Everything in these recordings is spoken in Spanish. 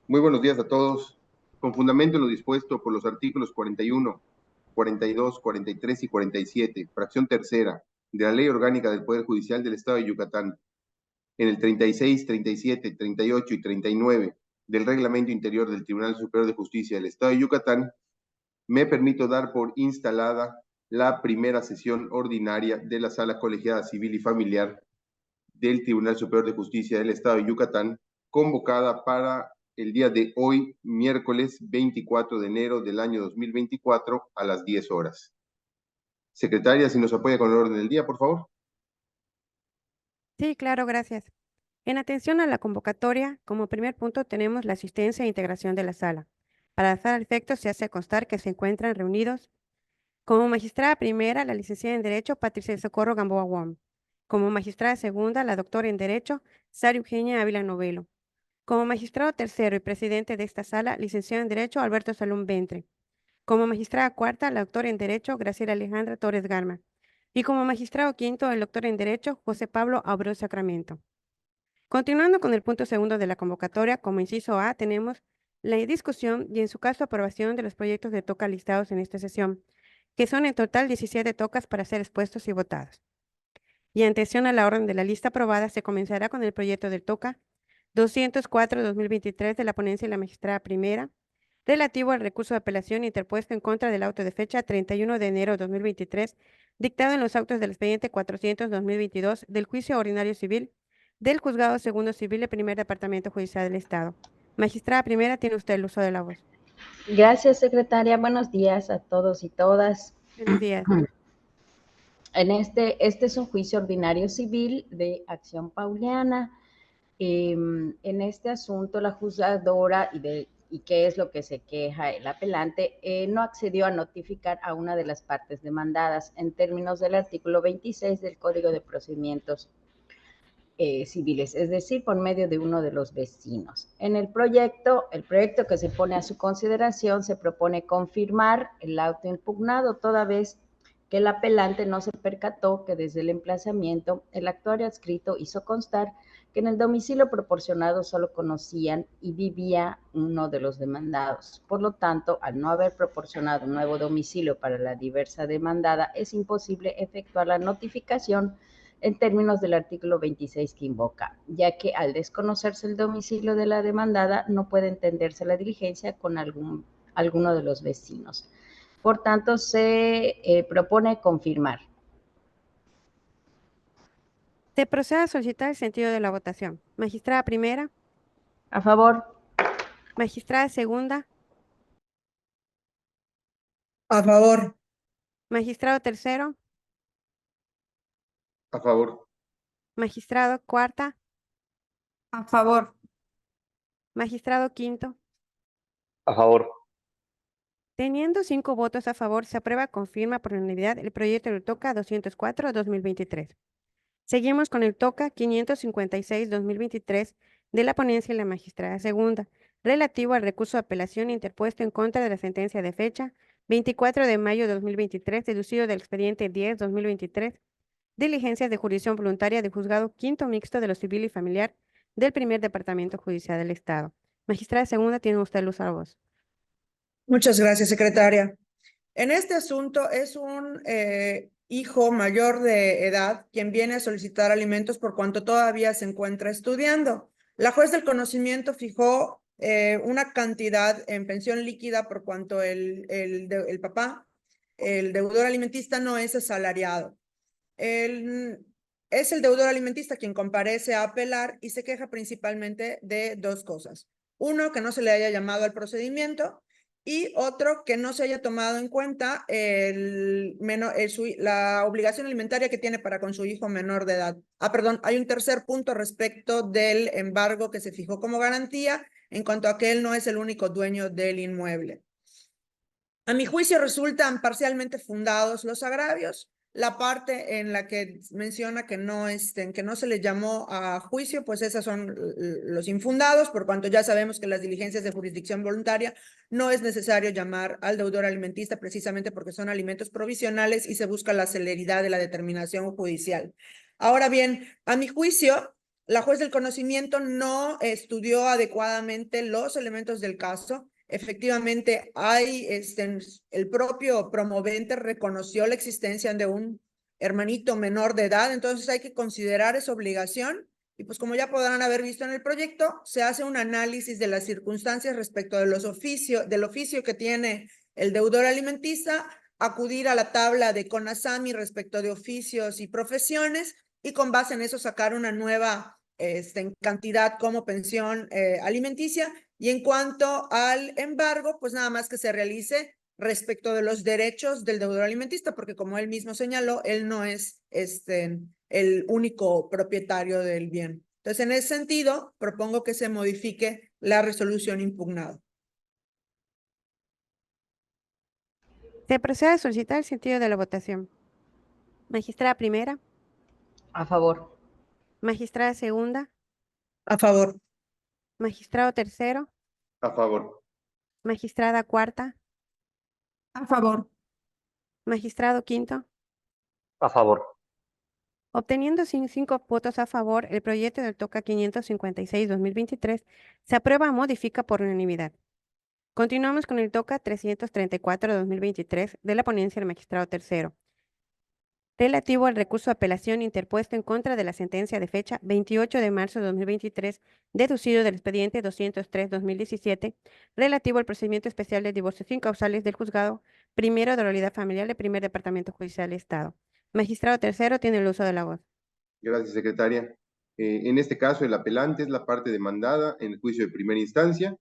Muy buenos días a todos. Con fundamento en lo dispuesto por los artículos 41, 42, 43 y 47, fracción tercera, de la Ley Orgánica del Poder Judicial del Estado de Yucatán, en el 36, 37, 38 y 39 del Reglamento Interior del Tribunal Superior de Justicia del Estado de Yucatán, me permito dar por instalada la primera sesión ordinaria de la Sala Colegiada Civil y Familiar del Tribunal Superior de Justicia del Estado de Yucatán, convocada para el día de hoy, miércoles 24 de enero del año 2024, a las 10 horas. Secretaria, si nos apoya con el orden del día, por favor. Sí, claro, gracias. En atención a la convocatoria, como primer punto tenemos la asistencia e integración de la sala. Para tal efecto se hace constar que se encuentran reunidos como magistrada primera la licenciada en Derecho Patricia del Socorro Gamboa Wong, como magistrada segunda la doctora en Derecho Sara Eugenia Ávila Novelo, como magistrado tercero y presidente de esta sala licenciado en Derecho Alberto Salum Ventre, como magistrada cuarta la doctora en Derecho Graciela Alejandra Torres Garma y como magistrado quinto el doctor en Derecho José Pablo Abreu Sacramento. Continuando con el punto segundo de la convocatoria, como inciso A, tenemos la discusión y en su caso aprobación de los proyectos de toca listados en esta sesión, que son en total 17 tocas para ser expuestos y votados. Y en atención a la orden de la lista aprobada, se comenzará con el proyecto del toca 204-2023 de la ponencia de la magistrada primera, relativo al recurso de apelación interpuesto en contra del auto de fecha 31 de enero de 2023, dictado en los autos del expediente 400-2022 del juicio ordinario civil del Juzgado Segundo Civil del Primer Departamento Judicial del Estado. Magistrada primera, tiene usted el uso de la voz. Gracias, secretaria. Buenos días a todos y todas. Buenos días. Este es un juicio ordinario civil de acción pauliana. En este asunto, la juzgadora y qué es lo que se queja el apelante, no accedió a notificar a una de las partes demandadas en términos del artículo 26 del Código de Procedimientos civiles, es decir, por medio de uno de los vecinos. En el proyecto que se pone a su consideración se propone confirmar el auto impugnado, toda vez que el apelante no se percató que desde el emplazamiento el actuario adscrito hizo constar que en el domicilio proporcionado solo conocían y vivía uno de los demandados. Por lo tanto, al no haber proporcionado un nuevo domicilio para la diversa demandada, es imposible efectuar la notificación en términos del artículo 26 que invoca, ya que al desconocerse el domicilio de la demandada no puede entenderse la diligencia con alguno de los vecinos. Por tanto, se propone confirmar. Se procede a solicitar el sentido de la votación. Magistrada primera. A favor. Magistrada segunda. A favor. Magistrado tercero. A favor. Magistrado cuarta. A favor. Magistrado quinto. A favor. Teniendo 5 votos a favor, se aprueba confirma por unanimidad el proyecto del TOCA 204-2023. Seguimos con el TOCA 556-2023 de la ponencia de la magistrada segunda, relativo al recurso de apelación interpuesto en contra de la sentencia de fecha 24 de mayo de 2023, deducido del expediente 10-2023, diligencias de jurisdicción voluntaria de juzgado quinto mixto de lo civil y familiar del primer departamento judicial del Estado. Magistrada segunda, tiene usted el uso de la voz. Muchas gracias, secretaria. En este asunto es un hijo mayor de edad quien viene a solicitar alimentos por cuanto todavía se encuentra estudiando. La juez del conocimiento fijó una cantidad en pensión líquida por cuanto el papá, el deudor alimentista, no es asalariado. Es el deudor alimentista quien comparece a apelar y se queja principalmente de dos cosas. Uno, que no se le haya llamado al procedimiento, y otro, que no se haya tomado en cuenta la obligación alimentaria que tiene para con su hijo menor de edad. Perdón, hay un tercer punto respecto del embargo que se fijó como garantía en cuanto a que él no es el único dueño del inmueble. A mi juicio resultan parcialmente fundados los agravios. La parte en la que menciona que no se le llamó a juicio, pues esos son los infundados, por cuanto ya sabemos que las diligencias de jurisdicción voluntaria no es necesario llamar al deudor alimentista precisamente porque son alimentos provisionales y se busca la celeridad de la determinación judicial. Ahora bien, a mi juicio, la juez del conocimiento no estudió adecuadamente los elementos del caso. Efectivamente, el propio promovente reconoció la existencia de un hermanito menor de edad, entonces hay que considerar esa obligación. Y pues como ya podrán haber visto en el proyecto, se hace un análisis de las circunstancias respecto de del oficio que tiene el deudor alimentista, acudir a la tabla de CONASAMI respecto de oficios y profesiones, y con base en eso sacar una nueva cantidad como pensión alimenticia. Y en cuanto al embargo, pues nada más que se realice respecto de los derechos del deudor alimentista, porque como él mismo señaló, él no es el único propietario del bien. Entonces, en ese sentido, propongo que se modifique la resolución impugnada. Se procede a solicitar el sentido de la votación. Magistrada primera, A favor. magistrada segunda, A favor. magistrado tercero, A favor. magistrada cuarta, A favor. magistrado quinto. A favor. Obteniendo 5 votos a favor, el proyecto del TOCA 556-2023 se aprueba o modifica por unanimidad. Continuamos con el TOCA 334-2023 de la ponencia del magistrado tercero, relativo al recurso de apelación interpuesto en contra de la sentencia de fecha 28 de marzo de 2023, deducido del expediente 203-2017, relativo al procedimiento especial de divorcio sin causales del juzgado primero de la unidad familiar del primer departamento judicial del Estado. Magistrado tercero tiene el uso de la voz. Gracias, secretaria. En este caso, el apelante es la parte demandada en el juicio de primera instancia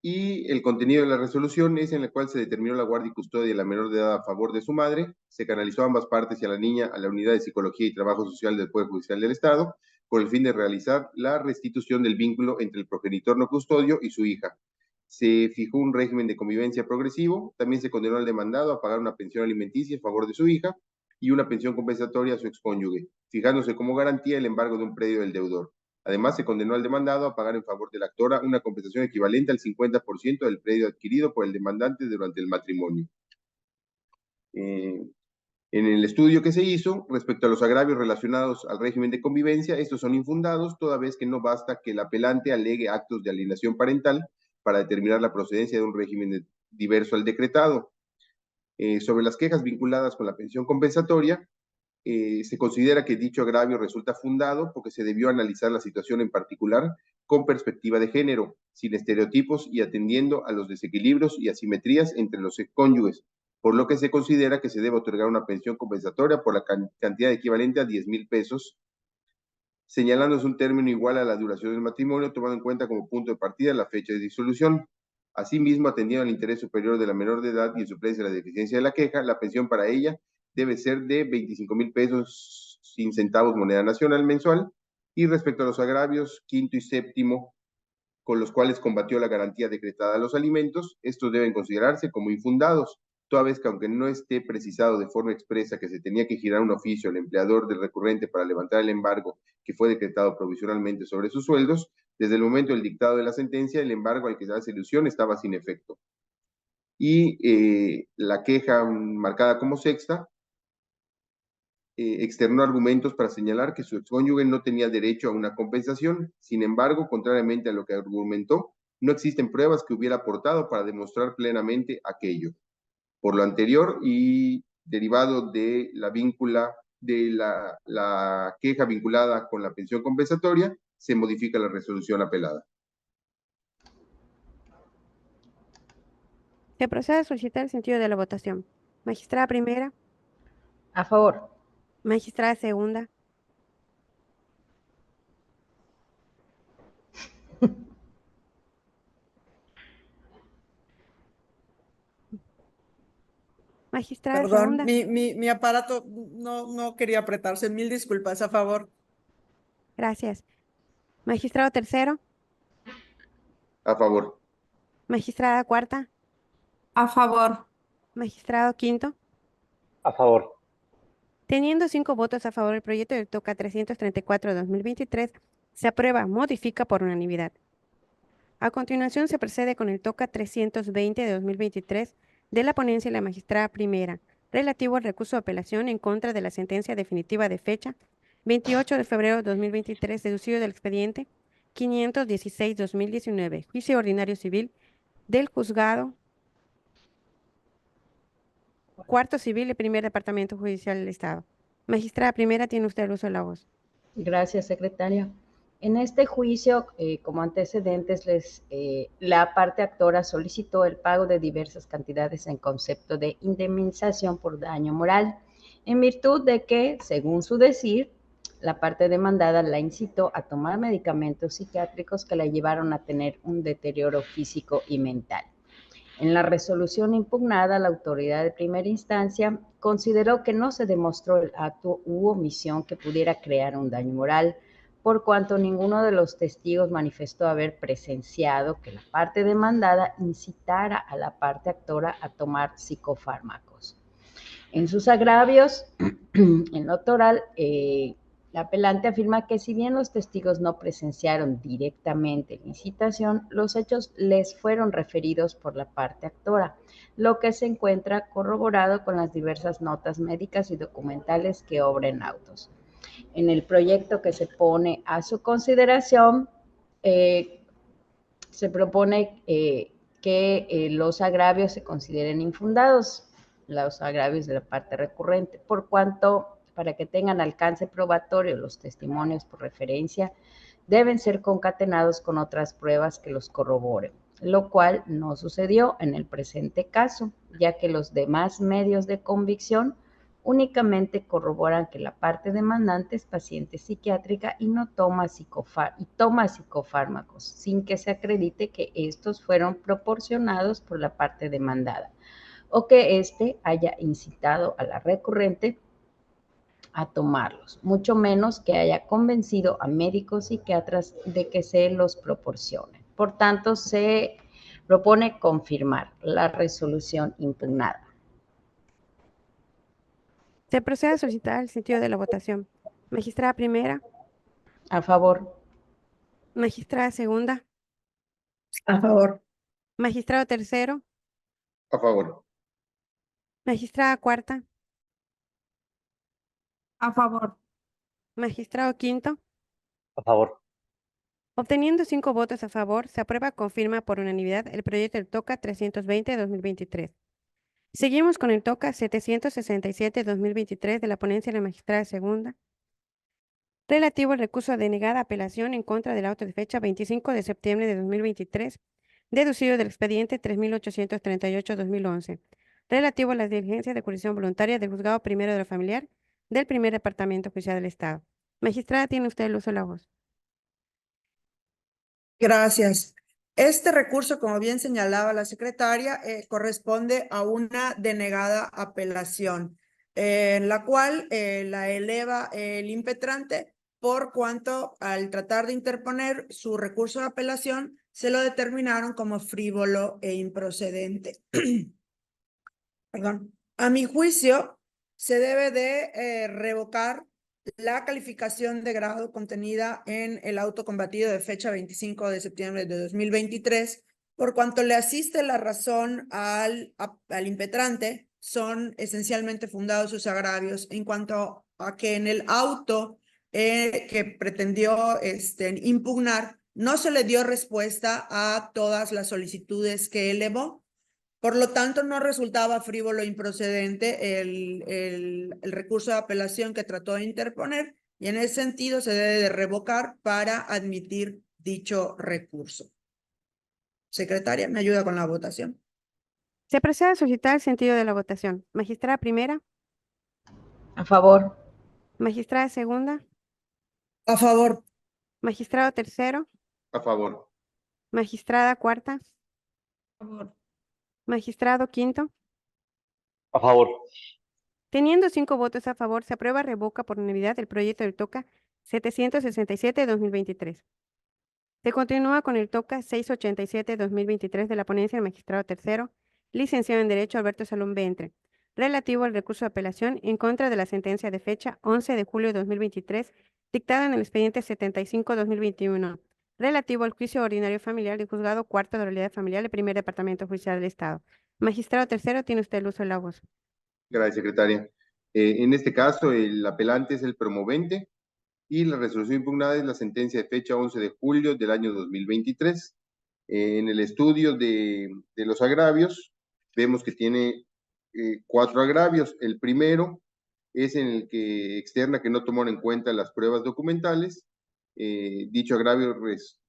y el contenido de la resolución es en el cual se determinó la guardia y custodia de la menor de edad a favor de su madre, se canalizó a ambas partes y a la niña a la Unidad de Psicología y Trabajo Social del Poder Judicial del Estado con el fin de realizar la restitución del vínculo entre el progenitor no custodio y su hija. Se fijó un régimen de convivencia progresivo, también se condenó al demandado a pagar una pensión alimenticia en favor de su hija y una pensión compensatoria a su excónyuge, fijándose como garantía el embargo de un predio del deudor. Además, se condenó al demandado a pagar en favor de la actora una compensación equivalente al 50% del predio adquirido por el demandante durante el matrimonio. En el estudio que se hizo, respecto a los agravios relacionados al régimen de convivencia, estos son infundados, toda vez que no basta que el apelante alegue actos de alienación parental para determinar la procedencia de un régimen diverso al decretado. Sobre las quejas vinculadas con la pensión compensatoria, se considera que dicho agravio resulta fundado porque se debió analizar la situación en particular con perspectiva de género, sin estereotipos y atendiendo a los desequilibrios y asimetrías entre los cónyuges, por lo que se considera que se debe otorgar una pensión compensatoria por la cantidad equivalente a 10,000 pesos, señalándose un término igual a la duración del matrimonio, tomando en cuenta como punto de partida la fecha de disolución. Asimismo, atendiendo al interés superior de la menor de edad y en suplencia de la deficiencia de la queja, la pensión para ella debe ser de 25,000 pesos sin centavos moneda nacional mensual. Y respecto a los agravios quinto y séptimo, con los cuales combatió la garantía decretada a los alimentos, estos deben considerarse como infundados, toda vez que aunque no esté precisado de forma expresa que se tenía que girar un oficio al empleador del recurrente para levantar el embargo que fue decretado provisionalmente sobre sus sueldos, desde el momento del dictado de la sentencia, el embargo al que se hace alusión estaba sin efecto. Y la queja marcada como sexta externó argumentos para señalar que su excónyuge no tenía derecho a una compensación. Sin embargo, contrariamente a lo que argumentó, no existen pruebas que hubiera aportado para demostrar plenamente aquello. Por lo anterior y derivado de la queja vinculada con la pensión compensatoria, se modifica la resolución apelada. Se procede a solicitar el sentido de la votación. Magistrada primera, A favor. magistrada segunda, magistrada Perdón, segunda. mi aparato no quería apretarse. Mil disculpas. A favor. Gracias. Magistrado tercero, A favor. magistrada cuarta, A favor. magistrado quinto. A favor. Teniendo 5 votos a favor, el proyecto del TOCA 334-2023 se aprueba, modifica por unanimidad. A continuación se procede con el TOCA 320-2023 de la ponencia de la magistrada primera, relativo al recurso de apelación en contra de la sentencia definitiva de fecha 28 de febrero de 2023, deducido del expediente 516-2019, juicio ordinario civil del juzgado cuarto civil y primer departamento judicial del Estado. Magistrada primera, tiene usted el uso de la voz. Gracias, secretaria. En este juicio, como antecedentes, la parte actora solicitó el pago de diversas cantidades en concepto de indemnización por daño moral, en virtud de que, según su decir, la parte demandada la incitó a tomar medicamentos psiquiátricos que la llevaron a tener un deterioro físico y mental. En la resolución impugnada, la autoridad de primera instancia consideró que no se demostró el acto u omisión que pudiera crear un daño moral, por cuanto ninguno de los testigos manifestó haber presenciado que la parte demandada incitara a la parte actora a tomar psicofármacos. En sus agravios, en lo oral, la apelante afirma que si bien los testigos no presenciaron directamente la incitación, los hechos les fueron referidos por la parte actora, lo que se encuentra corroborado con las diversas notas médicas y documentales que obra en autos. En el proyecto que se pone a su consideración, se propone que los agravios se consideren infundados, los agravios de la parte recurrente, por cuanto, para que tengan alcance probatorio, los testimonios por referencia deben ser concatenados con otras pruebas que los corroboren, lo cual no sucedió en el presente caso, ya que los demás medios de convicción únicamente corroboran que la parte demandante es paciente psiquiátrica y no toma psicofármacos, sin que se acredite que estos fueron proporcionados por la parte demandada o que éste haya incitado a la recurrente a tomarlos, mucho menos que haya convencido a médicos psiquiatras de que se los proporcionen. Por tanto, se propone confirmar la resolución impugnada. Se procede a solicitar el sentido de la votación. Magistrada primera, A favor. magistrada segunda, A favor. magistrado tercero, A favor. magistrada cuarta, A favor. magistrado quinto. A favor. Obteniendo 5 votos a favor, se aprueba confirma por unanimidad el proyecto del TOCA 320-2023. Seguimos con el TOCA 767-2023 de la ponencia de la magistrada segunda, relativo al recurso de denegada apelación en contra del auto de fecha 25 de septiembre de 2023, deducido del expediente 3838-2011, relativo a las diligencias de jurisdicción voluntaria del juzgado primero de lo familiar del primer departamento judicial del Estado. Magistrada, tiene usted el uso de la voz. Gracias. Este recurso, como bien señalaba la secretaria, corresponde a una denegada apelación, en la cual la eleva el impetrante por cuanto al tratar de interponer su recurso de apelación se lo determinaron como frívolo e improcedente. Perdón. A mi juicio, se debe de revocar la calificación de grado contenida en el auto combatido de fecha 25 de septiembre de 2023, por cuanto le asiste la razón al impetrante, son esencialmente fundados sus agravios en cuanto a que en el auto que pretendió impugnar, no se le dio respuesta a todas las solicitudes que elevó. Por lo tanto, no resultaba frívolo e improcedente el recurso de apelación que trató de interponer y en ese sentido se debe de revocar para admitir dicho recurso. Secretaria, ¿me ayuda con la votación? Se procede a solicitar el sentido de la votación. Magistrada primera, A favor. magistrada segunda, A favor. magistrado tercero, A favor. magistrada cuarta, A favor. magistrado quinto. A favor. Teniendo 5 votos a favor, se aprueba revoca por unanimidad el proyecto del TOCA 767-2023. Se continúa con el TOCA 687-2023 de la ponencia del magistrado tercero, licenciado en Derecho Alberto Salón Ventre, relativo al recurso de apelación en contra de la sentencia de fecha 11 de julio de 2023, dictada en el expediente 75-2021, relativo al juicio ordinario familiar del juzgado cuarto de realidad familiar del primer departamento judicial del Estado. Magistrado tercero, tiene usted el uso de la voz. Gracias, secretaria. En este caso, el apelante es el promovente Y la resolución impugnada es la sentencia de fecha 11 de julio del año 2023. En el estudio de los agravios, vemos que tiene 4 agravios. El primero es en el que externa que no tomaron en cuenta las pruebas documentales. Dicho agravio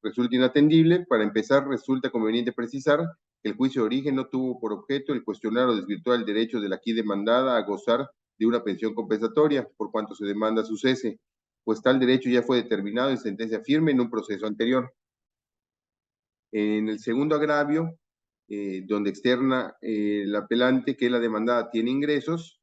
resulta inatendible. Para empezar, resulta conveniente precisar que el juicio de origen no tuvo por objeto el cuestionar o desvirtuar el derecho de la aquí demandada a gozar de una pensión compensatoria, por cuanto se demanda su cese, pues tal derecho ya fue determinado en sentencia firme en un proceso anterior. En el segundo agravio, donde externa el apelante que la demandada tiene ingresos,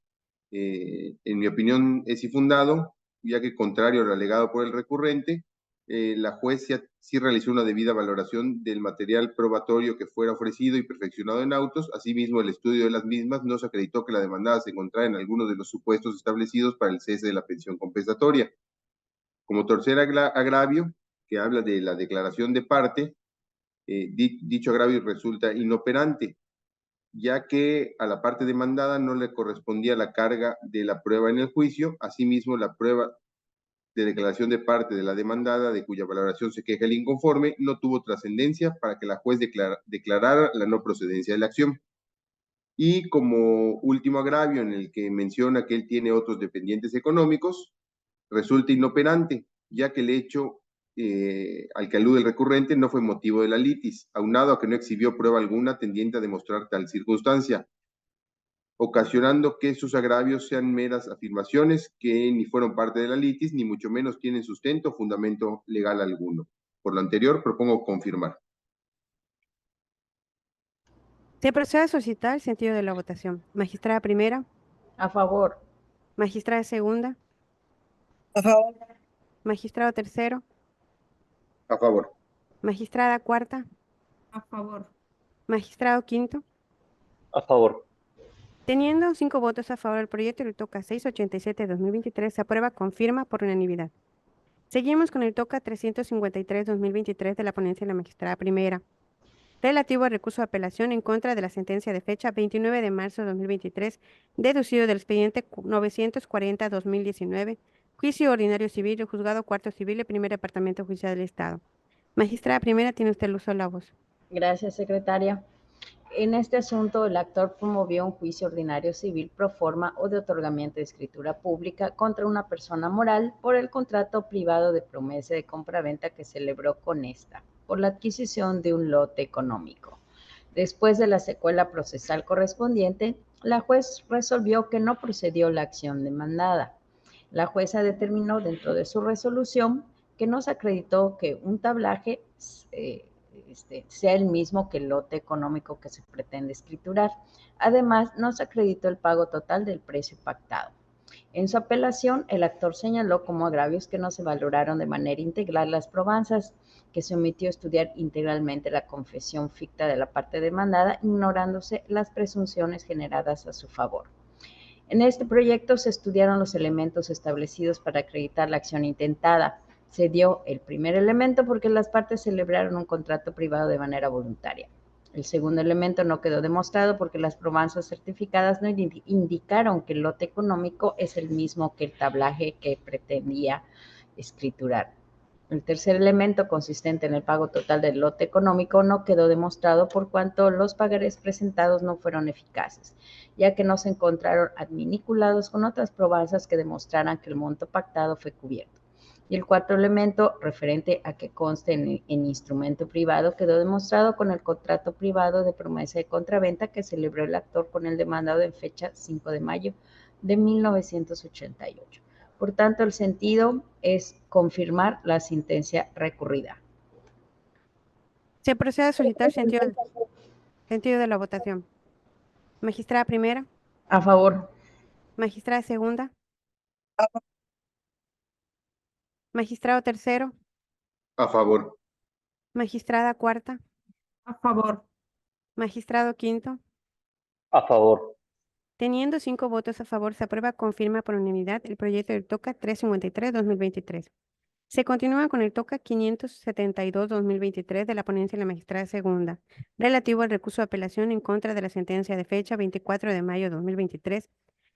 en mi opinión es infundado, ya que contrario al alegado por el recurrente, la juez sí realizó una debida valoración del material probatorio que fuera ofrecido y perfeccionado en autos. Asimismo, el estudio de las mismas no se acreditó que la demandada se encontrara en alguno de los supuestos establecidos para el cese de la pensión compensatoria. Como tercer agravio, que habla de la declaración de parte, dicho agravio resulta inoperante, ya que a la parte demandada no le correspondía la carga de la prueba en el juicio. Asimismo, la prueba de declaración de parte de la demandada, de cuya valoración se queja el inconforme, no tuvo trascendencia para que la juez declarara la no procedencia de la acción. Y como último agravio, en el que menciona que él tiene otros dependientes económicos, resulta inoperante, ya que el hecho al que alude el recurrente no fue motivo de la litis, aunado a que no exhibió prueba alguna tendiente a demostrar tal circunstancia, ocasionando que sus agravios sean meras afirmaciones que ni fueron parte de la litis, ni mucho menos tienen sustento o fundamento legal alguno. Por lo anterior, propongo confirmar. Se procede a solicitar el sentido de la votación. Magistrada primera, A favor. magistrada segunda, A favor. magistrado tercero, A favor. magistrada cuarta, A favor. magistrado quinto. A favor. Teniendo 5 votos a favor del proyecto, el TOCA 687-2023 se aprueba con firma por unanimidad. Seguimos con el TOCA 353-2023 de la ponencia de la magistrada primera, relativo al recurso de apelación en contra de la sentencia de fecha 29 de marzo de 2023, deducido del expediente 940-2019, juicio ordinario civil del juzgado cuarto civil del primer departamento judicial del Estado. Magistrada primera, tiene usted el uso de la voz. Gracias, secretaria. En este asunto, el actor promovió un juicio ordinario civil pro forma o de otorgamiento de escritura pública contra una persona moral por el contrato privado de promesa de compraventa que celebró con esta, por la adquisición de un lote económico. Después de la secuela procesal correspondiente, la juez resolvió que no procedió la acción demandada. La jueza determinó dentro de su resolución que no se acreditó que un tablaje sea el mismo que el lote económico que se pretende escriturar. Además, no se acreditó el pago total del precio pactado. En su apelación, el actor señaló como agravios que no se valoraron de manera integral las probanzas, que se omitió estudiar integralmente la confesión ficta de la parte demandada, ignorándose las presunciones generadas a su favor. En este proyecto se estudiaron los elementos establecidos para acreditar la acción intentada. Se dio el primer elemento porque las partes celebraron un contrato privado de manera voluntaria. El segundo elemento no quedó demostrado porque las probanzas certificadas no indicaron que el lote económico es el mismo que el tablaje que pretendía escriturar. El tercer elemento, consistente en el pago total del lote económico, no quedó demostrado por cuanto los pagarés presentados no fueron eficaces, ya que no se encontraron adminiculados con otras probanzas que demostraran que el monto pactado fue cubierto. Y el cuarto elemento, referente a que conste en instrumento privado, quedó demostrado con el contrato privado de promesa de contraventa que celebró el actor con el demandado en fecha 5 de mayo de 1988. Por tanto, el sentido es confirmar la sentencia recurrida. Se procede a solicitar sentido de la votación. Magistrada primera, A favor. magistrada segunda, magistrado tercero, A favor. magistrada cuarta, A favor. magistrado quinto. A favor. Teniendo 5 votos a favor, se aprueba con firma por unanimidad el proyecto del TOCA 353-2023. Se continúa con el TOCA 572-2023 de la ponencia de la magistrada segunda, relativo al recurso de apelación en contra de la sentencia de fecha 24 de mayo de 2023,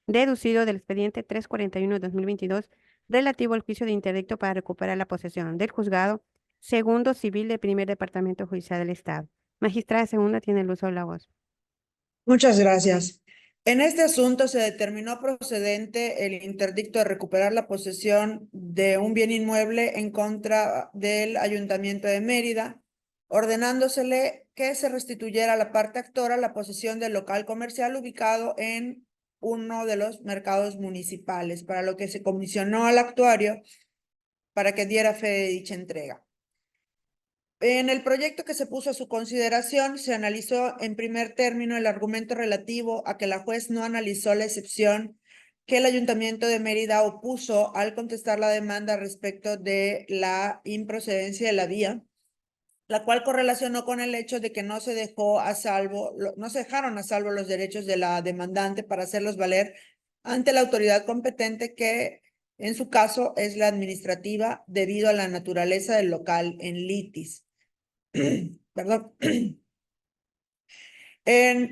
deducido del expediente 341-2022, relativo al juicio de interdicto para recuperar la posesión del juzgado segundo civil del primer departamento judicial del Estado. Magistrada segunda tiene el uso de la voz. Muchas gracias. En este asunto se determinó procedente el interdicto de recuperar la posesión de un bien inmueble en contra del Ayuntamiento de Mérida, ordenándosele que se restituyera a la parte actora la posesión del local comercial ubicado en uno de los mercados municipales, para lo que se comisionó al actuario para que diera fe de dicha entrega. En el proyecto que se puso a su consideración, se analizó en primer término el argumento relativo a que la juez no analizó la excepción que el Ayuntamiento de Mérida opuso al contestar la demanda respecto de la improcedencia de la vía, la cual correlacionó con el hecho de que no se dejaron a salvo los derechos de la demandante para hacerlos valer ante la autoridad competente, que en su caso es la administrativa, debido a la naturaleza del local en litis. Perdón.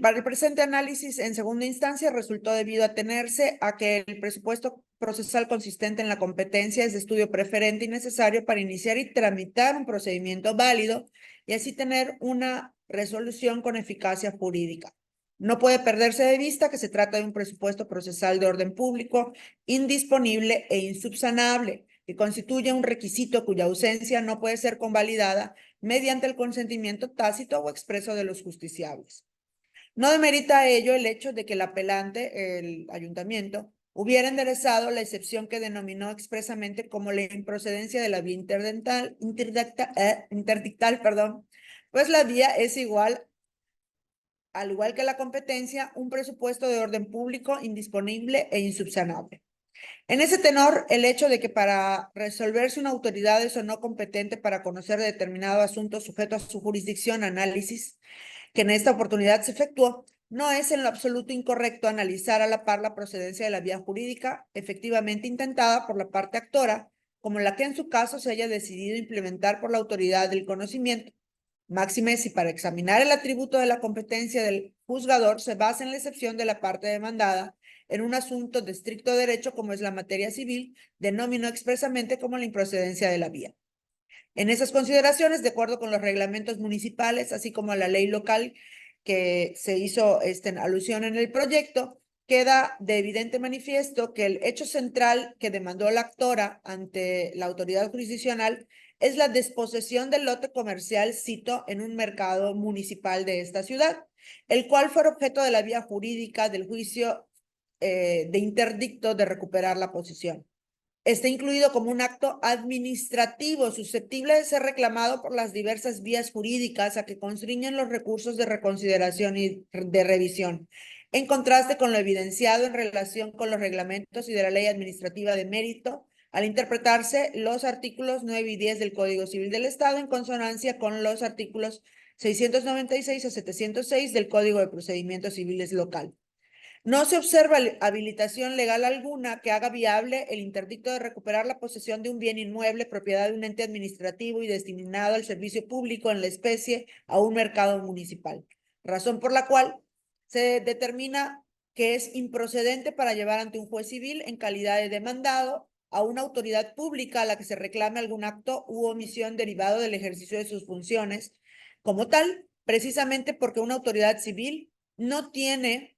Para el presente análisis, en segunda instancia, resultó debido a tenerse a que el presupuesto procesal consistente en la competencia es de estudio preferente y necesario para iniciar y tramitar un procedimiento válido y así tener una resolución con eficacia jurídica. No puede perderse de vista que se trata de un presupuesto procesal de orden público indisponible e insubsanable, que constituye un requisito cuya ausencia no puede ser convalidada mediante el consentimiento tácito o expreso de los justiciables. No demerita ello el hecho de que el apelante, el ayuntamiento, hubiera enderezado la excepción que denominó expresamente como la improcedencia de la vía interdictal, pues la vía es igual, al igual que la competencia, un presupuesto de orden público indisponible e insubsanable. En ese tenor, el hecho de que para resolver si una autoridad es o no competente para conocer determinado asunto sujeto a su jurisdicción, análisis que en esta oportunidad se efectuó, no es en lo absoluto incorrecto analizar a la par la procedencia de la vía jurídica efectivamente intentada por la parte actora, como la que en su caso se haya decidido implementar por la autoridad del conocimiento. Máxime si para examinar el atributo de la competencia del juzgador se basa en la excepción de la parte demandada en un asunto de estricto derecho como es la materia civil, denominó expresamente como la improcedencia de la vía. En esas consideraciones, de acuerdo con los reglamentos municipales, así como la ley local que se hizo alusión en el proyecto, queda de evidente manifiesto que el hecho central que demandó la actora ante la autoridad jurisdiccional es la desposesión del lote comercial, cito, en un mercado municipal de esta ciudad, el cual fue objeto de la vía jurídica del juicio de interdicto de recuperar la posesión. Está incluido como un acto administrativo susceptible de ser reclamado por las diversas vías jurídicas a que constriñen los recursos de reconsideración y de revisión, en contraste con lo evidenciado en relación con los reglamentos y de la Ley Administrativa de Mérito, al interpretarse los artículos 9 y 10 del Código Civil del Estado en consonancia con los artículos 696 a 706 del Código de Procedimientos Civiles Local. No se observa habilitación legal alguna que haga viable el interdicto de recuperar la posesión de un bien inmueble, propiedad de un ente administrativo y destinado al servicio público en la especie a un mercado municipal, razón por la cual se determina que es improcedente para llevar ante un juez civil en calidad de demandado a una autoridad pública a la que se reclame algún acto u omisión derivado del ejercicio de sus funciones como tal, precisamente porque una autoridad civil no tiene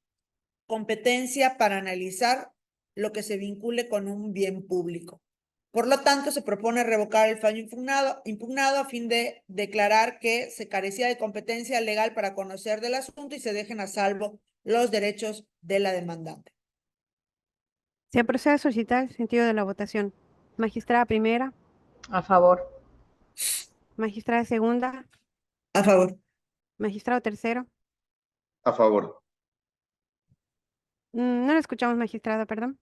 competencia para analizar lo que se vincule con un bien público. Por lo tanto, se propone revocar el fallo impugnado a fin de declarar que se carecía de competencia legal para conocer del asunto y se dejen a salvo los derechos de la demandante. Se procede a solicitar el sentido de la votación. Magistrada primera. A favor. Magistrada segunda. A favor. Magistrado tercero. A favor. No lo escuchamos, magistrada, perdón.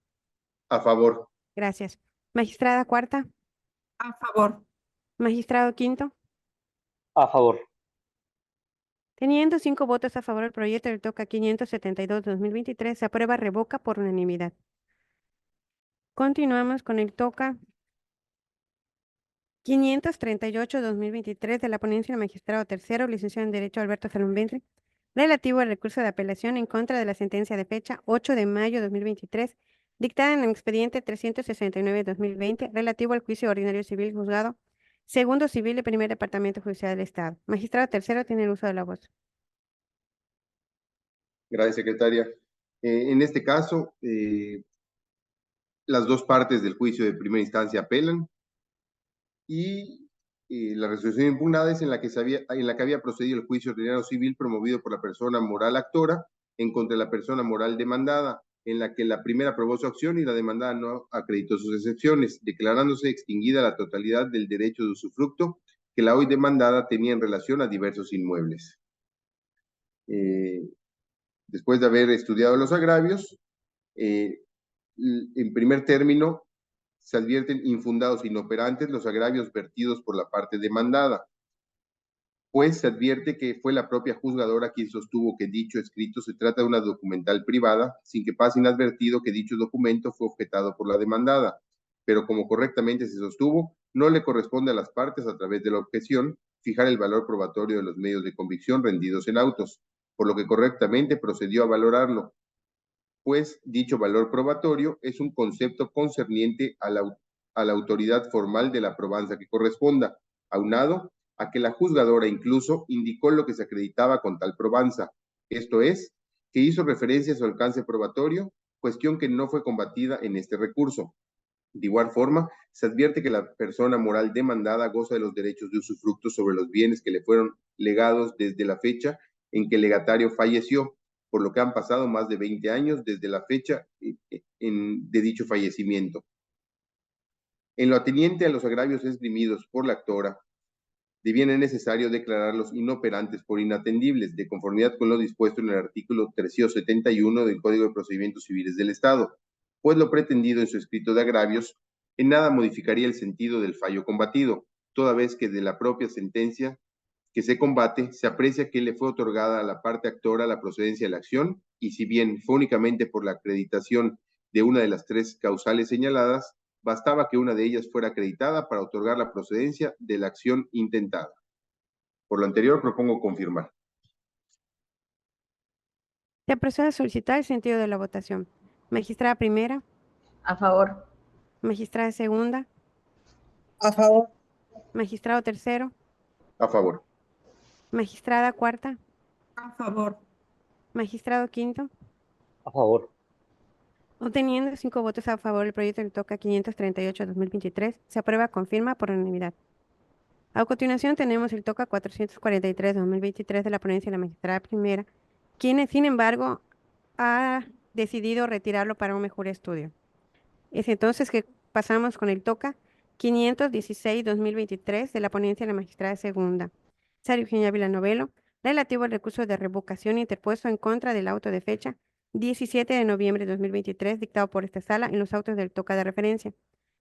A favor. Gracias. Magistrada cuarta. A favor. Magistrado quinto. A favor. Teniendo 5 votos a favor del proyecto del TOCA 572-2023, se aprueba revoca por unanimidad. Continuamos con el TOCA 538-2023 de la ponencia del magistrado tercero, licenciado en Derecho Alberto Salón Benri, relativo al recurso de apelación en contra de la sentencia de fecha 8 de mayo de 2023 dictada en el expediente 369-2020, relativo al juicio ordinario civil juzgado segundo civil del primer departamento judicial del Estado. Magistrado tercero tiene el uso de la voz. Gracias, secretaria. En este caso, las dos partes del juicio de primera instancia apelan y la resolución impugnada es en la que había procedido el juicio ordinario civil promovido por la persona moral actora en contra de la persona moral demandada, en la que la primera aprobó su acción y la demandada no acreditó sus excepciones, declarándose extinguida la totalidad del derecho de usufructo que la hoy demandada tenía en relación a diversos inmuebles. Después de haber estudiado los agravios, en primer término, se advierten infundados e inoperantes los agravios vertidos por la parte demandada, pues se advierte que fue la propia juzgadora quien sostuvo que dicho escrito se trata de una documental privada, sin que pase inadvertido que dicho documento fue objetado por la demandada, pero como correctamente se sostuvo, no le corresponde a las partes, a través de la objeción, fijar el valor probatorio de los medios de convicción rendidos en autos, por lo que correctamente procedió a valorarlo, pues dicho valor probatorio es un concepto concerniente a la autoridad formal de la probanza que corresponda, aunado a que la juzgadora incluso indicó lo que se acreditaba con tal probanza, esto es, que hizo referencia a su alcance probatorio, cuestión que no fue combatida en este recurso. De igual forma, se advierte que la persona moral demandada goza de los derechos de usufructo sobre los bienes que le fueron legados desde la fecha en que el legatario falleció, por lo que han pasado más de 20 años desde la fecha de dicho fallecimiento. En lo ateniente a los agravios esgrimidos por la actora, deviene necesario declararlos inoperantes por inatendibles, de conformidad con lo dispuesto en el artículo 371 del Código de Procedimientos Civiles del Estado, pues lo pretendido en su escrito de agravios en nada modificaría el sentido del fallo combatido, toda vez que de la propia sentencia que se combate se aprecia que le fue otorgada a la parte actora la procedencia de la acción, y si bien fue únicamente por la acreditación de una de las tres causales señaladas, bastaba que una de ellas fuera acreditada para otorgar la procedencia de la acción intentada. Por lo anterior, propongo confirmar. Se procede a solicitar el sentido de la votación. Magistrada primera, A favor. magistrada segunda, A favor. magistrado tercero, A favor. magistrada cuarta, A favor. magistrado quinto. A favor. Obteniendo 5 votos a favor, el proyecto del TOCA 538-2023 se aprueba con firma por unanimidad. A continuación tenemos el TOCA 443-2023 de la ponencia de la magistrada primera, quien, sin embargo, ha decidido retirarlo para un mejor estudio. Es entonces que pasamos con el TOCA 516-2023 de la ponencia de la magistrada segunda, Sara Eugenia Villanovelo, relativo al recurso de revocación interpuesto en contra del auto de fecha 17 de noviembre de 2023, dictado por esta sala en los autos del TOCA de referencia.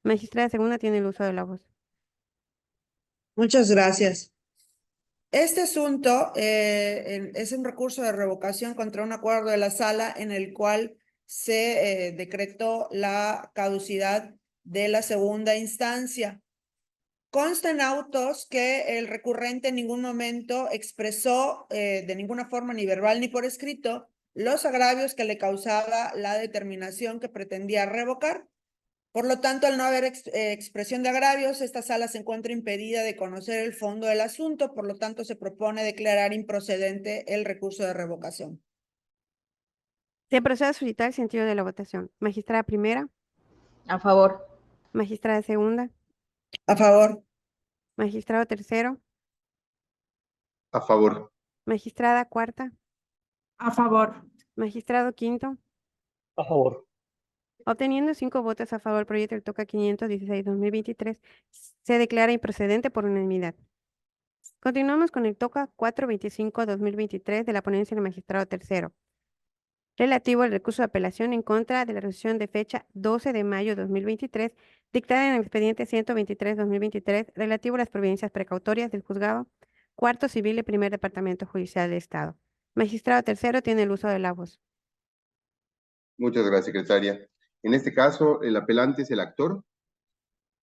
Magistrada segunda tiene el uso de la voz. Muchas gracias. Este asunto es un recurso de revocación contra un acuerdo de la sala en el cual se decretó la caducidad de la segunda instancia. Consta en autos que el recurrente en ningún momento expresó de ninguna forma, ni verbal ni por escrito, los agravios que le causaba la determinación que pretendía revocar. Por lo tanto, al no haber expresión de agravios, esta sala se encuentra impedida de conocer el fondo del asunto, por lo tanto, se propone declarar improcedente el recurso de revocación. Se procede a solicitar el sentido de la votación. Magistrada primera, A favor. magistrada segunda, A favor. magistrado tercero, A favor. magistrada cuarta, A favor. magistrado quinto. A favor. Obteniendo 5 votos a favor, el proyecto del TOCA 516-2023 se declara improcedente por unanimidad. Continuamos con el TOCA 425-2023 de la ponencia del magistrado tercero, relativo al recurso de apelación en contra de la resolución de fecha 12 de mayo de 2023, dictada en el expediente 123-2023, relativo a las providencias precautorias del juzgado cuarto civil del primer departamento judicial del Estado. Magistrado tercero tiene el uso de la voz. Muchas gracias, secretaria. En este caso, el apelante es el actor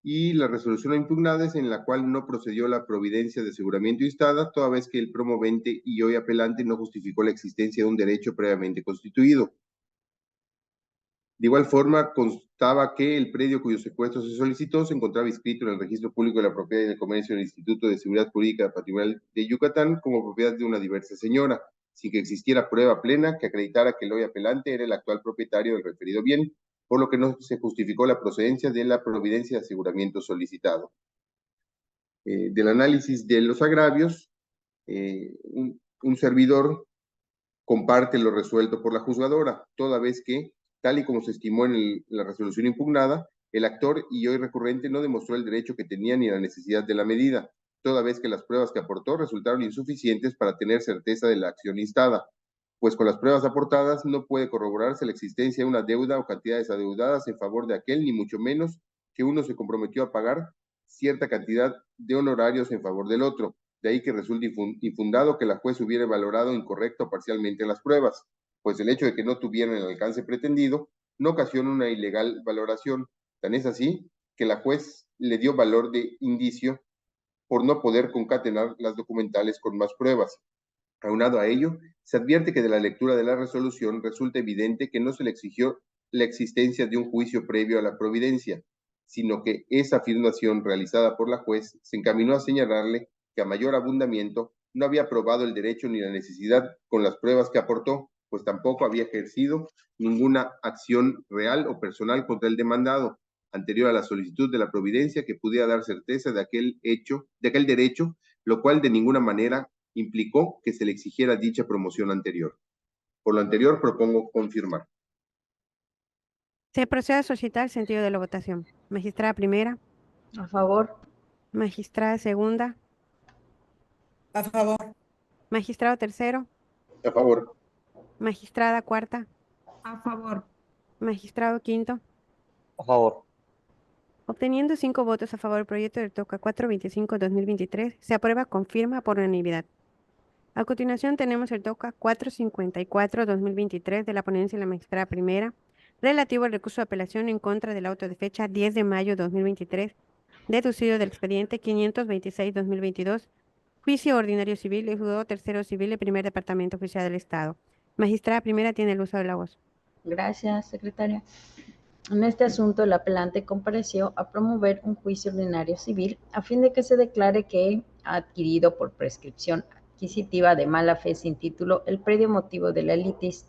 y la resolución impugnada es en la cual no procedió la providencia de aseguramiento instada, toda vez que el promovente y hoy apelante no justificó la existencia de un derecho previamente constituido. De igual forma, constaba que el predio cuyo secuestro se solicitó se encontraba inscrito en el Registro Público de la Propiedad y del Comercio del Instituto de Seguridad Jurídica Patrimonial de Yucatán como propiedad de una diversa señora, sin que existiera prueba plena que acreditara que el hoy apelante era el actual propietario del referido bien, por lo que no se justificó la procedencia de la providencia de aseguramiento solicitado. Del análisis de los agravios, un servidor comparte lo resuelto por la juzgadora, toda vez que, tal y como se estimó en la resolución impugnada, el actor y hoy recurrente no demostró el derecho que tenía ni la necesidad de la medida, toda vez que las pruebas que aportó resultaron insuficientes para tener certeza de la acción instada, pues con las pruebas aportadas no puede corroborarse la existencia de una deuda o cantidades adeudadas en favor de aquel, ni mucho menos que uno se comprometió a pagar cierta cantidad de honorarios en favor del otro. De ahí que resulta infundado que la juez hubiera valorado incorrecto o parcialmente las pruebas, pues el hecho de que no tuvieran el alcance pretendido no ocasiona una ilegal valoración. Tan es así que la juez le dio valor de indicio por no poder concatenar las documentales con más pruebas. Aunado a ello, se advierte que de la lectura de la resolución resulta evidente que no se le exigió la existencia de un juicio previo a la providencia, sino que esa afirmación realizada por la juez se encaminó a señalarle que a mayor abundamiento no había probado el derecho ni la necesidad con las pruebas que aportó, pues tampoco había ejercido ninguna acción real o personal contra el demandado, anterior a la solicitud de la providencia que pudiera dar certeza de aquel derecho, lo cual de ninguna manera implicó que se le exigiera dicha promoción anterior. Por lo anterior, propongo confirmar. Se procede a solicitar el sentido de la votación. Magistrada primera, A favor. magistrada segunda, A favor. magistrado tercero, A favor. magistrada cuarta, A favor. magistrado quinto. A favor. Obteniendo 5 votos a favor del proyecto del TOCA 425-2023, se aprueba con firma por unanimidad. A continuación tenemos el TOCA 454-2023 de la ponencia de la magistrada primera, relativo al recurso de apelación en contra del auto de fecha 10 de mayo 2023, deducido del expediente 526-2022, juicio ordinario civil del juzgado tercero civil del primer departamento oficial del Estado. Magistrada primera tiene el uso de la voz. Gracias, secretaria. En este asunto, el apelante compareció a promover un juicio ordinario civil a fin de que se declare que ha adquirido por prescripción adquisitiva de mala fe sin título el predio motivo de la litis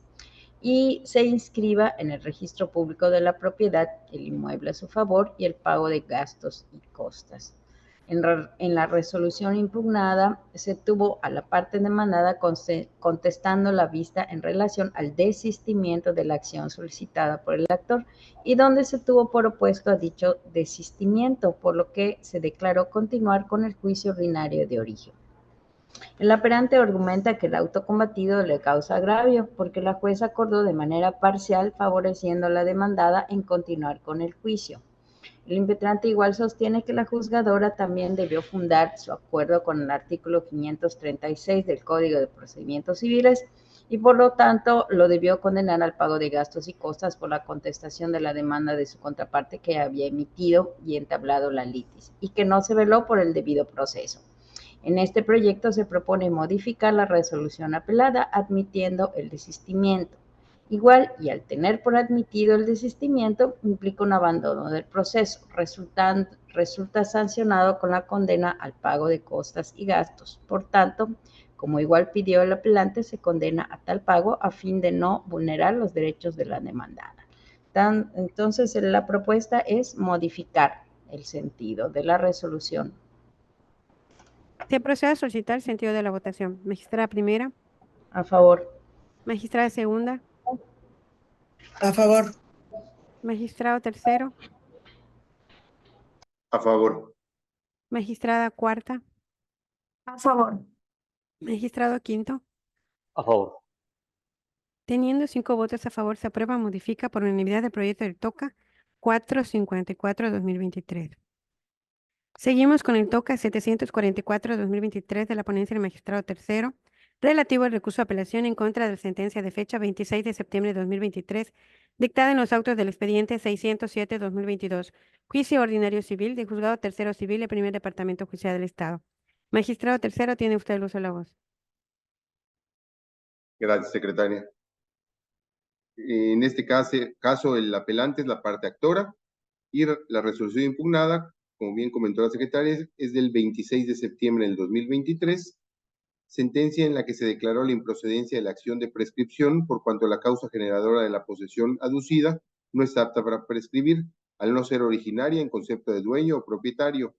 y se inscriba en el registro público de la propiedad el inmueble a su favor y el pago de gastos y costas. En la resolución impugnada se tuvo a la parte demandada contestando la vista en relación al desistimiento de la acción solicitada por el actor y donde se tuvo por opuesto a dicho desistimiento, por lo que se declaró continuar con el juicio ordinario de origen. El apelante argumenta que el auto combatido le causa agravio porque la jueza acordó de manera parcial favoreciendo a la demandada en continuar con el juicio. El impetrante igual sostiene que la juzgadora también debió fundar su acuerdo con el artículo 536 del Código de Procedimientos Civiles y por lo tanto lo debió condenar al pago de gastos y costas por la contestación de la demanda de su contraparte que había emitido y entablado la litis y que no se veló por el debido proceso. En este proyecto se propone modificar la resolución apelada admitiendo el desistimiento. Igual, y al tener por admitido el desistimiento, implica un abandono del proceso, resulta sancionado con la condena al pago de costas y gastos. Por tanto, como igual pidió el apelante, se condena a tal pago a fin de no vulnerar los derechos de la demandada. Entonces, la propuesta es modificar el sentido de la resolución. Se procede a solicitar el sentido de la votación. Magistrada primera, A favor. magistrada segunda, A favor. magistrado tercero, A favor. magistrada cuarta, A favor. magistrado quinto. A favor. Teniendo 5 votos a favor, se aprueba, modifica por unanimidad el proyecto del TOCA 454-2023. Seguimos con el TOCA 744-2023 de la ponencia del magistrado tercero, relativo al recurso de apelación en contra de la sentencia de fecha 26 de septiembre de 2023, dictada en los autos del expediente 607-2022, juicio ordinario civil del juzgado tercero civil del primer departamento judicial del Estado. Magistrado tercero, tiene usted el uso de la voz. Gracias, secretaria. En este caso, el apelante es la parte actora y la resolución impugnada, como bien comentó la secretaria, es del 26 de septiembre del 2023, sentencia en la que se declaró la improcedencia de la acción de prescripción por cuanto la causa generadora de la posesión aducida no está apta para prescribir, al no ser originaria en concepto de dueño o propietario,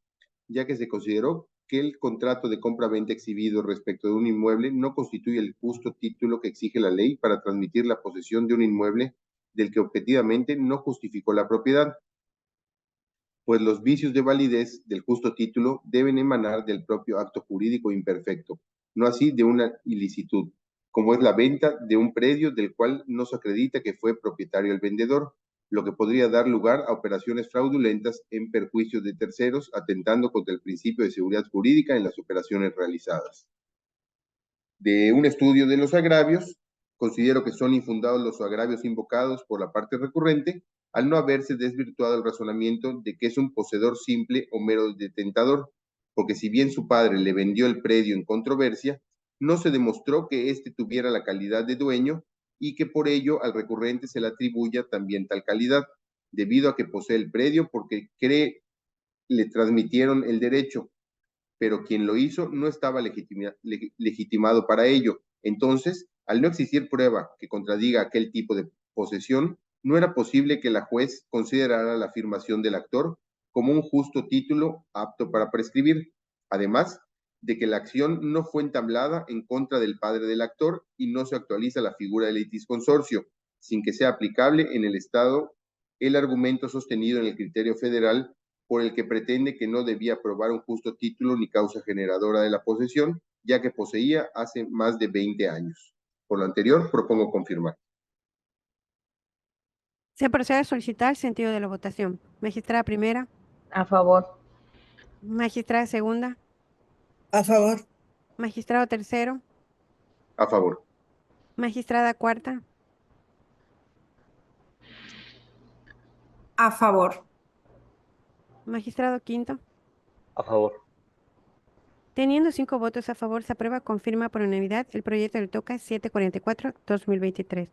ya que se consideró que el contrato de compra-venta exhibido respecto de un inmueble no constituye el justo título que exige la ley para transmitir la posesión de un inmueble del que objetivamente no justificó la propiedad, pues los vicios de validez del justo título deben emanar del propio acto jurídico imperfecto, no así de una ilicitud, como es la venta de un predio del cual no se acredita que fue propietario el vendedor, lo que podría dar lugar a operaciones fraudulentas en perjuicio de terceros, atentando contra el principio de seguridad jurídica en las operaciones realizadas. De un estudio de los agravios, considero que son infundados los agravios invocados por la parte recurrente, al no haberse desvirtuado el razonamiento de que es un poseedor simple o mero detentador, porque si bien su padre le vendió el predio en controversia, no se demostró que éste tuviera la calidad de dueño y que por ello al recurrente se le atribuya también tal calidad, debido a que posee el predio porque cree le transmitieron el derecho, pero quien lo hizo no estaba legitimado para ello. Entonces, al no existir prueba que contradiga aquel tipo de posesión, no era posible que la juez considerara la afirmación del actor como un justo título apto para prescribir, además de que la acción no fue entablada en contra del padre del actor y no se actualiza la figura del litisconsorcio, sin que sea aplicable en el Estado el argumento sostenido en el criterio federal por el que pretende que no debía probar un justo título ni causa generadora de la posesión, ya que poseía hace más de 20 años. Por lo anterior, propongo confirmar. Se procede a solicitar el sentido de la votación. Magistrada primera, A favor. magistrada segunda, A favor. magistrado tercero, A favor. magistrada cuarta, A favor. magistrado quinto. A favor. Teniendo 5 votos a favor, se aprueba, confirma por unanimidad el proyecto del TOCA 744-2023.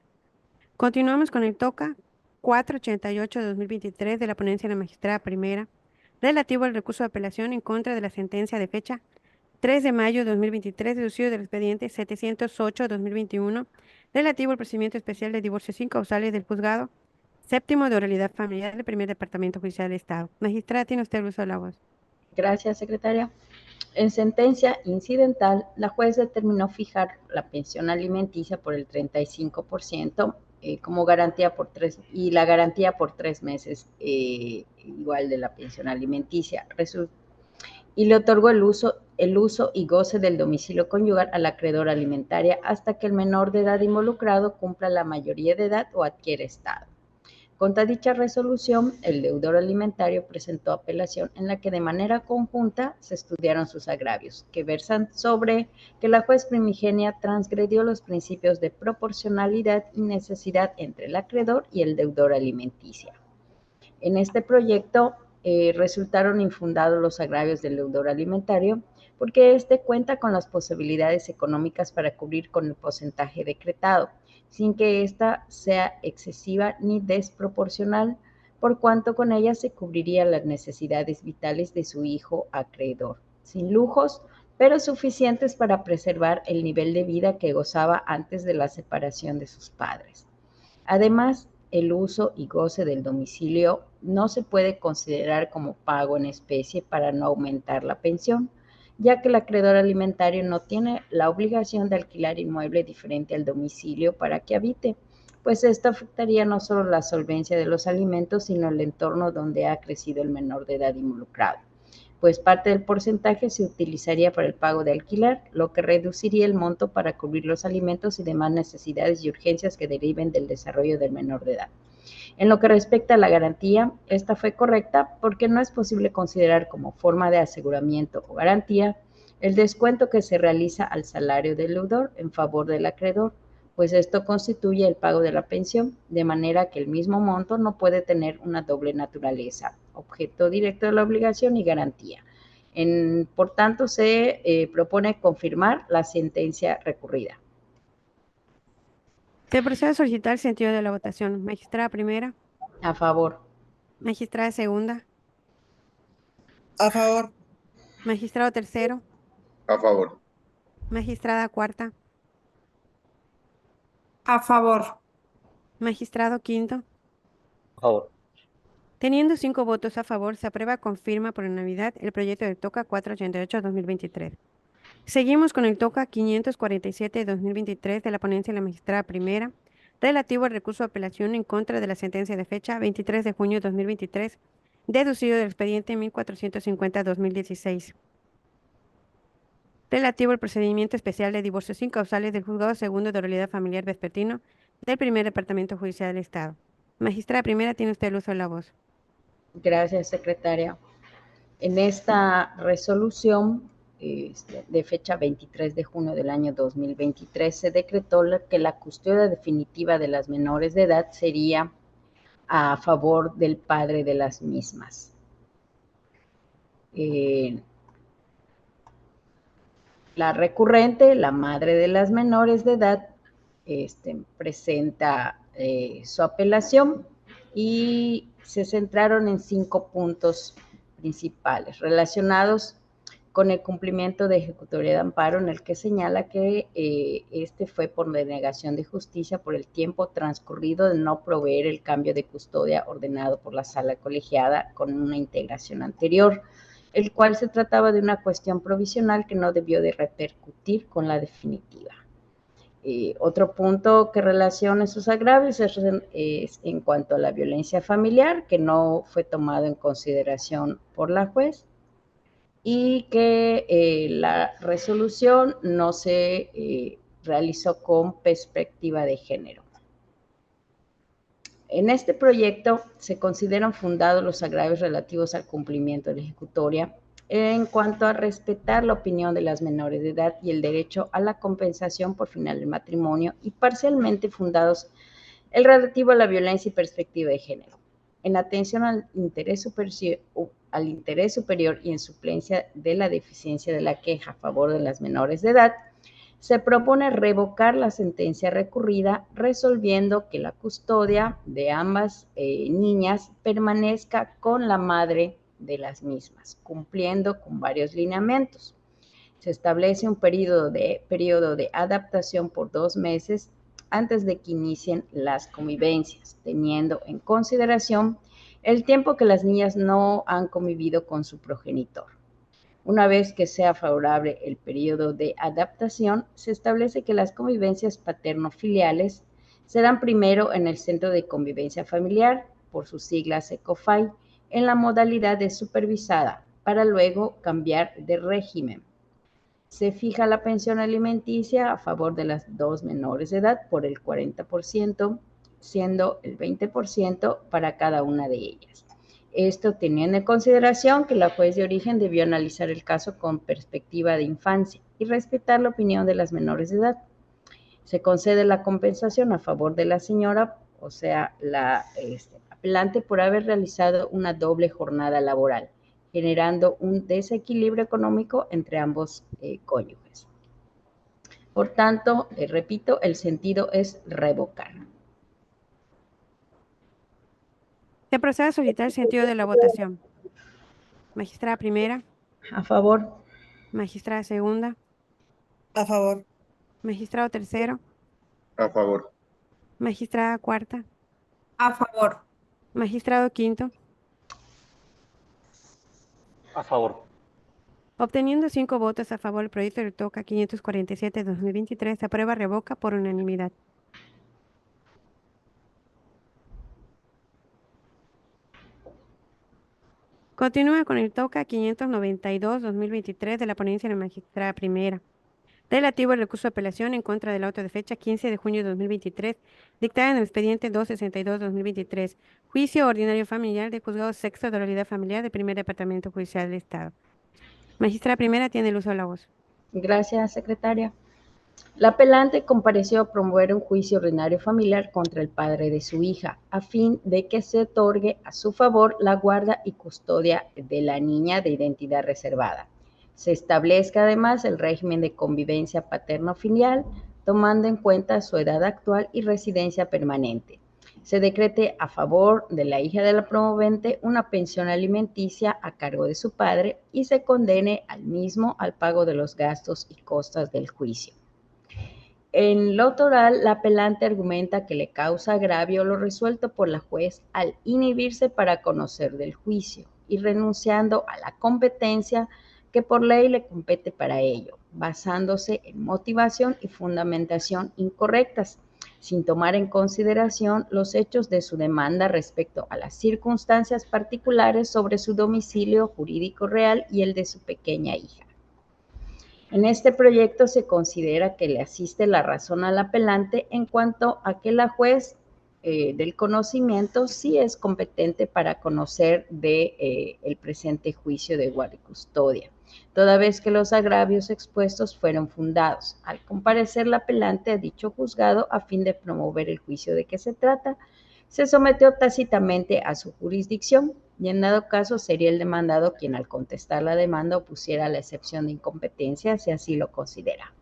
Continuamos con el TOCA 488-2023 de la ponencia de la magistrada primera, relativo al recurso de apelación en contra de la sentencia de fecha 3 de mayo de 2023, deducido del expediente 708-2021, relativo al procedimiento especial de divorcio sin causales del juzgado séptimo de oralidad familiar del primer departamento judicial del Estado. Magistrada, tiene usted el uso de la voz. Gracias, secretaria. En sentencia incidental, la juez determinó fijar la pensión alimenticia por el 35% como garantía por 3 y la garantía por 3 meses igual de la pensión alimenticia. Y le otorgó el uso y goce del domicilio conyugal a la acreedora alimentaria hasta que el menor de edad involucrado cumpla la mayoría de edad o adquiere estado. Contra dicha resolución, el deudor alimentario presentó apelación en la que de manera conjunta se estudiaron sus agravios, que versan sobre que la juez primigenia transgredió los principios de proporcionalidad y necesidad entre el acreedor y el deudor alimenticia. En este proyecto resultaron infundados los agravios del deudor alimentario porque éste cuenta con las posibilidades económicas para cubrir con el porcentaje decretado, sin que ésta sea excesiva ni desproporcional, por cuanto con ella se cubrirían las necesidades vitales de su hijo acreedor, sin lujos, pero suficientes para preservar el nivel de vida que gozaba antes de la separación de sus padres. Además, el uso y goce del domicilio no se puede considerar como pago en especie para no aumentar la pensión, ya que el acreedor alimentario no tiene la obligación de alquilar inmueble diferente al domicilio para que habite, pues esto afectaría no solo la solvencia de los alimentos, sino el entorno donde ha crecido el menor de edad involucrado, pues parte del porcentaje se utilizaría para el pago de alquiler, lo que reduciría el monto para cubrir los alimentos y demás necesidades y urgencias que deriven del desarrollo del menor de edad. En lo que respecta a la garantía, esta fue correcta porque no es posible considerar como forma de aseguramiento o garantía el descuento que se realiza al salario del deudor en favor del acreedor, pues esto constituye el pago de la pensión, de manera que el mismo monto no puede tener una doble naturaleza, objeto directo de la obligación y garantía. Por tanto, se propone confirmar la sentencia recurrida. Se procede a solicitar el sentido de la votación. Magistrada primera, A favor. magistrada segunda, A favor. magistrado tercero, A favor. magistrada cuarta, A favor. magistrado quinto. a favor, Teniendo 5 votos a favor, se aprueba confirma por unanimidad el proyecto del TOCA 488-2023. Seguimos con el TOCA 547-2023 de la ponencia de la magistrada primera, relativo al recurso de apelación en contra de la sentencia de fecha 23 de junio de 2023, deducido del expediente 1450-2016. Relativo al procedimiento especial de divorcio sin causales del Juzgado Segundo de Oralidad Familiar Vespertino del Primer Departamento Judicial del Estado. Magistrada primera, tiene usted el uso de la voz. Gracias, secretaria. En esta resolución de fecha 23 de junio del año 2023 se decretó que la custodia definitiva de las menores de edad sería a favor del padre de las mismas. La recurrente, la madre de las menores de edad, presenta su apelación y se centraron en 5 puntos principales relacionados con el cumplimiento de ejecutoria de amparo, en el que señala que fue por denegación de justicia por el tiempo transcurrido de no proveer el cambio de custodia ordenado por la sala colegiada con una integración anterior, el cual se trataba de una cuestión provisional que no debió de repercutir con la definitiva. Otro punto que relaciona esos agravios es en cuanto a la violencia familiar, que no fue tomado en consideración por la juez, y que la resolución no se realizó con perspectiva de género. En este proyecto se consideran fundados los agravios relativos al cumplimiento de la ejecutoria en cuanto a respetar la opinión de las menores de edad y el derecho a la compensación por final del matrimonio, y parcialmente fundados el relativo a la violencia y perspectiva de género. En atención al interés superior y en suplencia de la deficiencia de la queja a favor de las menores de edad, se propone revocar la sentencia recurrida, resolviendo que la custodia de ambas niñas permanezca con la madre de las mismas, cumpliendo con varios lineamientos. Se establece un periodo de adaptación por 2 meses antes de que inicien las convivencias, teniendo en consideración el tiempo que las niñas no han convivido con su progenitor. Una vez que sea favorable el periodo de adaptación, se establece que las convivencias paterno-filiales serán primero en el Centro de Convivencia Familiar, por sus siglas ECOFAI, en la modalidad de supervisada, para luego cambiar de régimen. Se fija la pensión alimenticia a favor de las 2 menores de edad por el 40%, siendo el 20% para cada una de ellas. Esto teniendo en consideración que la juez de origen debió analizar el caso con perspectiva de infancia y respetar la opinión de las menores de edad. Se concede la compensación a favor de la señora, o sea, la apelante, por haber realizado una doble jornada laboral, generando un desequilibrio económico entre ambos cónyuges. Por tanto, repito, el sentido es revocar. Se procede a solicitar el sentido de la votación. Magistrada primera, A favor. magistrada segunda, A favor. magistrado tercero, A favor. magistrada cuarta, A favor. magistrado quinto. a favor, Obteniendo 5 votos a favor, el proyecto del TOCA 547-2023 se aprueba revoca por unanimidad. Continúa con el TOCA 592-2023 de la ponencia de la magistrada primera, relativo al recurso de apelación en contra del auto de fecha 15 de junio de 2023, dictada en el expediente 262-2023, juicio ordinario familiar del Juzgado Sexto de Oralidad Familiar del Primer Departamento Judicial del Estado. Magistrada primera, tiene el uso de la voz. Gracias, secretaria. La apelante compareció a promover un juicio ordinario familiar contra el padre de su hija, a fin de que se otorgue a su favor la guarda y custodia de la niña de identidad reservada. Se establezca además el régimen de convivencia paterno-filial tomando en cuenta su edad actual y residencia permanente. Se decrete a favor de la hija de la promovente una pensión alimenticia a cargo de su padre y se condene al mismo al pago de los gastos y costas del juicio. En lo oral, la apelante argumenta que le causa agravio lo resuelto por la juez al inhibirse para conocer del juicio y renunciando a la competencia que por ley le compete para ello, basándose en motivación y fundamentación incorrectas, sin tomar en consideración los hechos de su demanda respecto a las circunstancias particulares sobre su domicilio jurídico real y el de su pequeña hija. En este proyecto se considera que le asiste la razón al apelante en cuanto a que la juez del conocimiento sí es competente para conocer el presente juicio de guardia y custodia, toda vez que los agravios expuestos fueron fundados. Al comparecer la apelante a dicho juzgado a fin de promover el juicio de que se trata, se sometió tácitamente a su jurisdicción y en dado caso sería el demandado quien al contestar la demanda opusiera la excepción de incompetencia si así lo considera.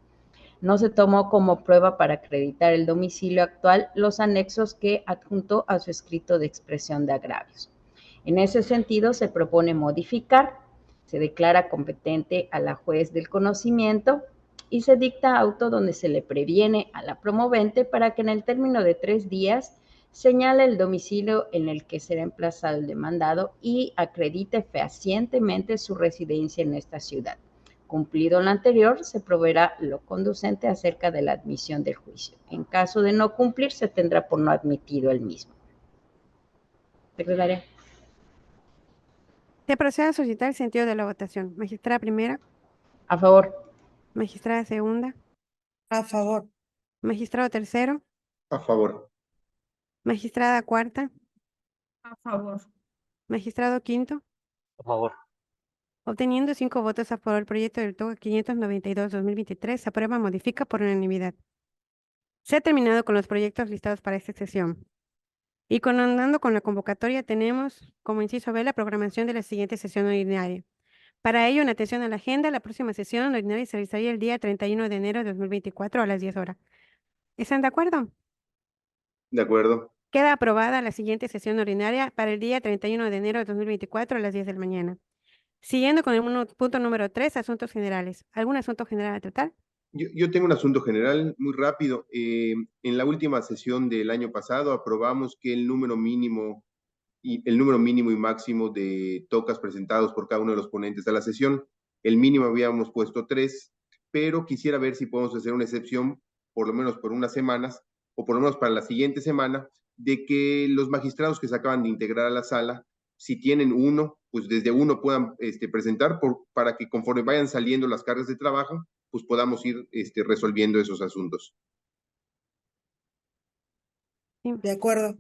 No se tomó como prueba para acreditar el domicilio actual los anexos que adjuntó a su escrito de expresión de agravios. En ese sentido se propone modificar, se declara competente a la juez del conocimiento y se dicta auto donde se le previene a la promovente para que en el término de 3 días señale el domicilio en el que será emplazado el demandado y acredite fehacientemente su residencia en esta ciudad. Cumplido lo anterior, se proveerá lo conducente acerca de la admisión del juicio. En caso de no cumplir, se tendrá por no admitido el mismo. Secretaria. Se procede a solicitar el sentido de la votación. Magistrada primera, A favor. magistrada segunda, A favor. magistrado tercero, A favor. magistrada cuarta, A favor. magistrado quinto. A favor. Obteniendo 5 votos a favor, el proyecto del TOGA 592-2023 se aprueba, modifica por unanimidad. Se ha terminado con los proyectos listados para esta sesión. Y andando con la convocatoria, tenemos como inciso B la programación de la siguiente sesión ordinaria. Para ello, en atención a la agenda, la próxima sesión ordinaria se realizaría el día 31 de enero de 2024 a las 10 horas. ¿Están de acuerdo? De acuerdo. Queda aprobada la siguiente sesión ordinaria para el día 31 de enero de 2024 a las 10 de la mañana. Siguiendo con el punto número 3, asuntos generales. ¿Algún asunto general a tratar? Yo tengo un asunto general muy rápido. En la última sesión del año pasado aprobamos que el número mínimo y máximo de tocas presentados por cada uno de los ponentes a la sesión, el mínimo habíamos puesto 3, pero quisiera ver si podemos hacer una excepción, por lo menos por unas semanas, o por lo menos para la siguiente semana, de que los magistrados que se acaban de integrar a la sala, si tienen uno, pues desde uno puedan presentar para que conforme vayan saliendo las cargas de trabajo, pues podamos ir resolviendo esos asuntos. Sí. De acuerdo.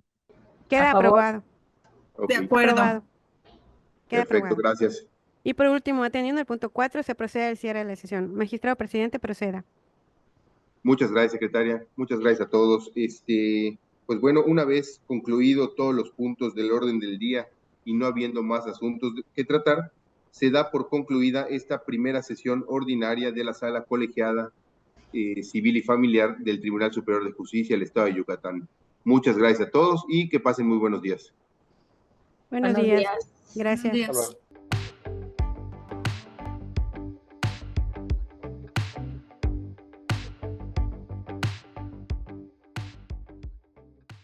Queda A favor. aprobado. De Ok, acuerdo. Aprobado. Queda perfecto, aprobado. gracias. Y por último, atendiendo el punto 4, se procede al cierre de la sesión. Magistrado presidente, proceda. Muchas gracias, secretaria. Muchas gracias a todos. Pues bueno, una vez concluido todos los puntos del orden del día y no habiendo más asuntos que tratar, se da por concluida esta primera sesión ordinaria de la Sala Colegiada Civil y Familiar del Tribunal Superior de Justicia del Estado de Yucatán. Muchas gracias a todos y que pasen muy buenos días. Buenos Buenos días. días. Gracias. Buenos días. Hasta luego.